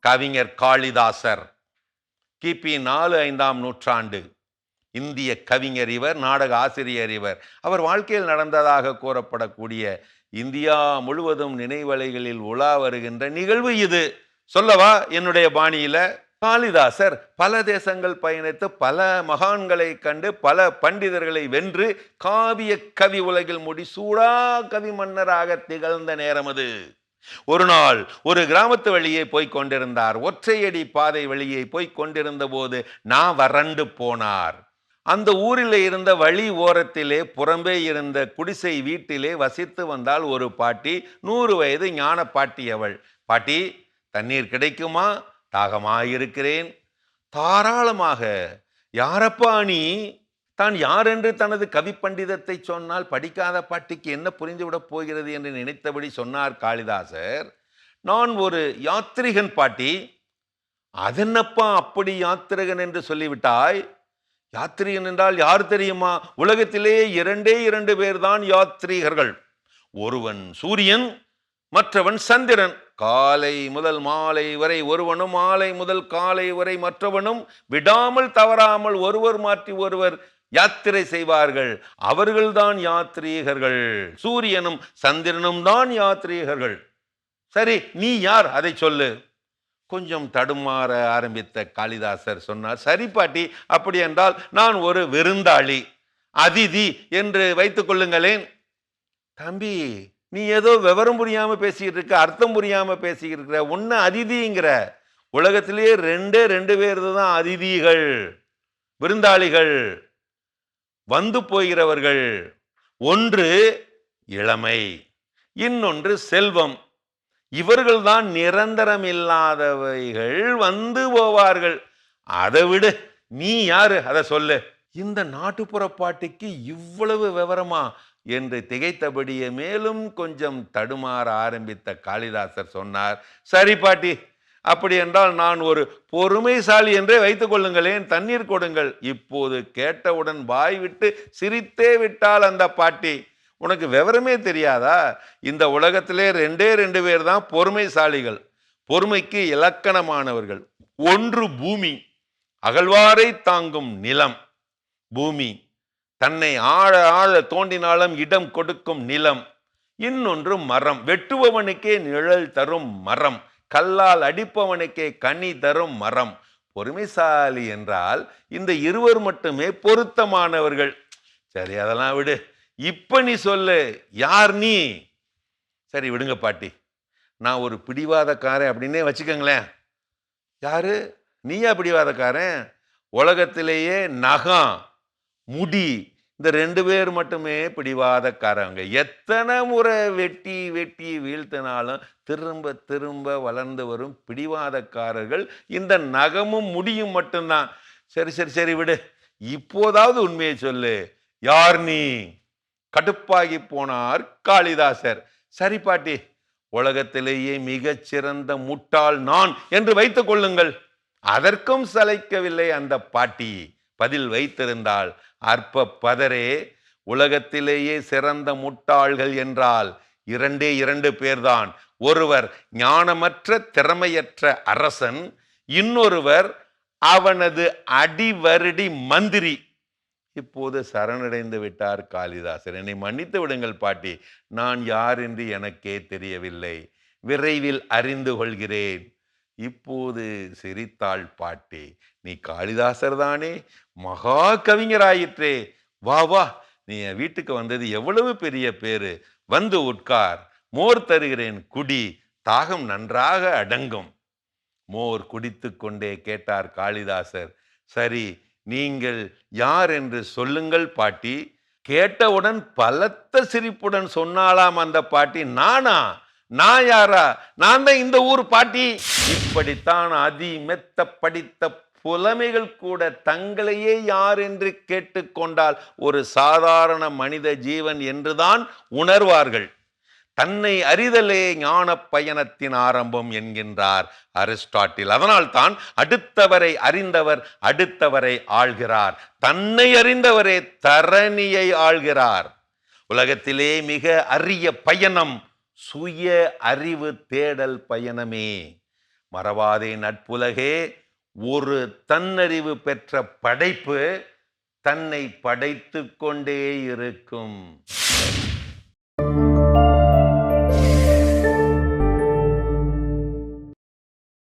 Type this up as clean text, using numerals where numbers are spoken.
கவிஞர் காளிதாசர். கிபி 4-5ஆம் நூற்றாண்டு இந்திய கவிஞர் இவர், நாடக ஆசிரியர் இவர். அவர் வாழ்க்கையில் நடந்ததாக கூறப்படக்கூடிய இந்தியா முழுவதும் நினைவலைகளில் உலா வருகின்ற நிகழ்வு இது. சொல்லவா என்னுடைய பாணியில? காளிதாசர் பல தேசங்கள் பயணித்து பல மகான்களை கண்டு பல பண்டிதர்களை வென்று காவிய கவி உலகில் முடிசூடா கவி மன்னராக திகழ்ந்த நேரம் அது. ஒரு நாள் ஒரு கிராமத்து வழியே போய்க் கொண்டிருந்தார். ஒற்றையடி பாதை வழியே போய்க் கொண்டிருந்த போது வறண்டு போனார். அந்த ஊரில் இருந்த வழி ஓரத்திலே புறம்பே இருந்த குடிசை வீட்டிலே வசித்து வந்தால் ஒரு பாட்டி. 100 வயது ஞான பாட்டி அவள். பாட்டி, தண்ணீர் கிடைக்குமா? தாகமாயிருக்கிறேன். தாராளமாக. யாரப்பா நீ? தான் யார் என்று தனது கவி பண்டிதத்தை சொன்னால் படிக்காத பாட்டிக்கு என்ன புரிந்துவிடப் போகிறது என்று நினைத்தபடி சொன்னார் காளிதாசர். நான் ஒரு யாத்ரிகன் பாட்டி. அதென்னப்பா அப்படி யாத்திரிகன் என்று சொல்லிவிட்டாய்? யாத்ரீகன் என்றால் யார் தெரியுமா? உலகத்திலே 2 பேர் தான் யாத்ரீகர்கள். ஒருவன் சூரியன், மற்றவன் சந்திரன். காலை முதல் மாலை வரை ஒருவனும், மாலை முதல் காலை வரை மற்றவனும் விடாமல் தவறாமல் ஒருவர் மாற்றி ஒருவர் யாத்திரை செய்வார்கள். அவர்கள்தான் யாத்ரீகர்கள். சூரியனும் சந்திரனும் தான் யாத்ரீகர்கள். சரி, நீ யார்? அதை சொல்லு. கொஞ்சம் தடுமாற ஆரம்பித்த காளிதாசர் சொன்னார், சரி பாட்டி, அப்படி என்றால் நான் ஒரு விருந்தாளி, அதிதி என்று வைத்துக் கொள்ளுங்களேன். தம்பி, நீ ஏதோ விவரம் புரியாம பேசிக்கிட்டு இருக்க, அர்த்தம் புரியாம பேசிக்கிட்டு இருக்கிற. ஒன்னு அதிதிங்கிற. உலகத்திலேயே 2 பேர் தான் அதிதிகள், விருந்தாளிகள், வந்து போகிறவர்கள். ஒன்று இளமை, இன்னொன்று செல்வம். இவர்கள் தான் நிரந்தரம் இல்லாதவைகள், வந்து போவார்கள். அதை விடு, நீ யாரு? அதை சொல்லு. இந்த நாட்டுப்புற பாட்டிக்கு இவ்வளவு விவரமா என்று திகைத்தபடியே மேலும் கொஞ்சம் தடுமாற ஆரம்பித்த காளிதாசர் சொன்னார், சரி பாட்டி, அப்படி என்றால் நான் ஒரு பொறுமைசாலி என்றே வைத்துக் கொள்ளுங்களேன். தண்ணீர் கொடுங்கள். இப்போது கேட்டவுடன் வாய் விட்டு சிரித்தே விட்டால் அந்த பாட்டி. உனக்கு விவரமே தெரியாதா? இந்த உலகத்திலே 2 பேர் தான் பொறுமைசாலிகள், பொறுமைக்கு இலக்கணமானவர்கள். ஒன்று பூமி, அகழ்வாரை தாங்கும் நிலம். பூமி தன்னை ஆழ ஆழ தோண்டினாலும் இடம் கொடுக்கும் நிலம். இன்னொன்று மரம், வெட்டுபவனுக்கே நிழல் தரும் மரம், கல்லால் அடிப்பவனுக்கே கனி தரும் மரம். பொறுமைசாலி என்றால் இந்த இருவர் மட்டுமே பொருத்தமானவர்கள். சரி, அதெல்லாம் விடு. இப்ப நீ சொல்லு, யார் நீ? சரி விடுங்க பாட்டி, நான் ஒரு பிடிவாதக்காரன் அப்படின்னே வச்சுக்கங்களேன். யாரு? நீயா பிடிவாதக்காரன்? உலகத்திலேயே நகம், முடி, இந்த 2 பேர் மட்டுமே பிடிவாதக்காரங்க. எத்தனை முறை வெட்டி வெட்டி வீழ்த்தினாலும் திரும்ப திரும்ப வளர்ந்து வரும் பிடிவாதக்காரர்கள் இந்த நகமும் முடியும் மட்டும்தான். சரி சரி சரி விடு, இப்போதாவது உண்மையை சொல்லு, யார் நீ? கடுப்பாகி போனார் காளிதாசர். சரி பாட்டி, உலகத்திலேயே மிகச் சிறந்த முட்டாள் நான் என்று வைத்துக் கொள்ளுங்கள். அதற்கும் சளைக்கவில்லை அந்த பாட்டி. பதில் வைத்திருந்தாள். அற்ப பதரே, உலகத்திலேயே சிறந்த முட்டாள்கள் என்றால் 2 பேர்தான். ஒருவர் ஞானமற்ற திறமையற்ற அரசன், இன்னொருவர் அவனது அடிவருடி மந்திரி. இப்போது சரணடைந்து விட்டார் காளிதாசர். என்னை மன்னித்து விடுங்கள் பாட்டி, நான் யார் என்று எனக்கே தெரியவில்லை. விரைவில் அறிந்து கொள்கிறேன். இப்போது சிரித்தாள் பாட்டி. நீ காளிதாசர் தானே? மகா கவிஞராயிற்றே. வா வா, நீ என் வீட்டுக்கு வந்தது எவ்வளவு பெரிய பேரு. வந்து உட்கார், மோர் தருகிறேன், குடி, தாகம் நன்றாக அடங்கும். மோர் குடித்து கொண்டே கேட்டார் காளிதாசர், சரி, நீங்கள் யார் என்று சொல்லுங்கள் பாட்டி. கேட்டவுடன் பலத்த சிரிப்புடன் சொன்னாலாம் அந்த பாட்டி, நானா? நான் யாரா? நான் தான் இந்த ஊர் பாட்டி. இப்படித்தான் அதி மெத்த படித்த புலமைகள் கூட தங்களையே யார் என்று கேட்டுக்கொண்டால் ஒரு சாதாரண மனித ஜீவன் என்றுதான் உணர்வார்கள். தன்னை அறிதலே ஞான பயணத்தின் ஆரம்பம் என்கின்றார் அரிஸ்டாட்டில். அதனால் தான் அடுத்தவரை அறிந்தவர் அடுத்தவரை ஆள்கிறார், தன்னை அறிந்தவரே தரணியை ஆள்கிறார். உலகத்திலே மிக அரிய பயணம் சுய அறிவு தேடல் பயணமே. மறவாதே நட்புலகே, ஒரு தன்னறிவு பெற்ற படைப்பு தன்னை படைத்துக் கொண்டே இருக்கும்.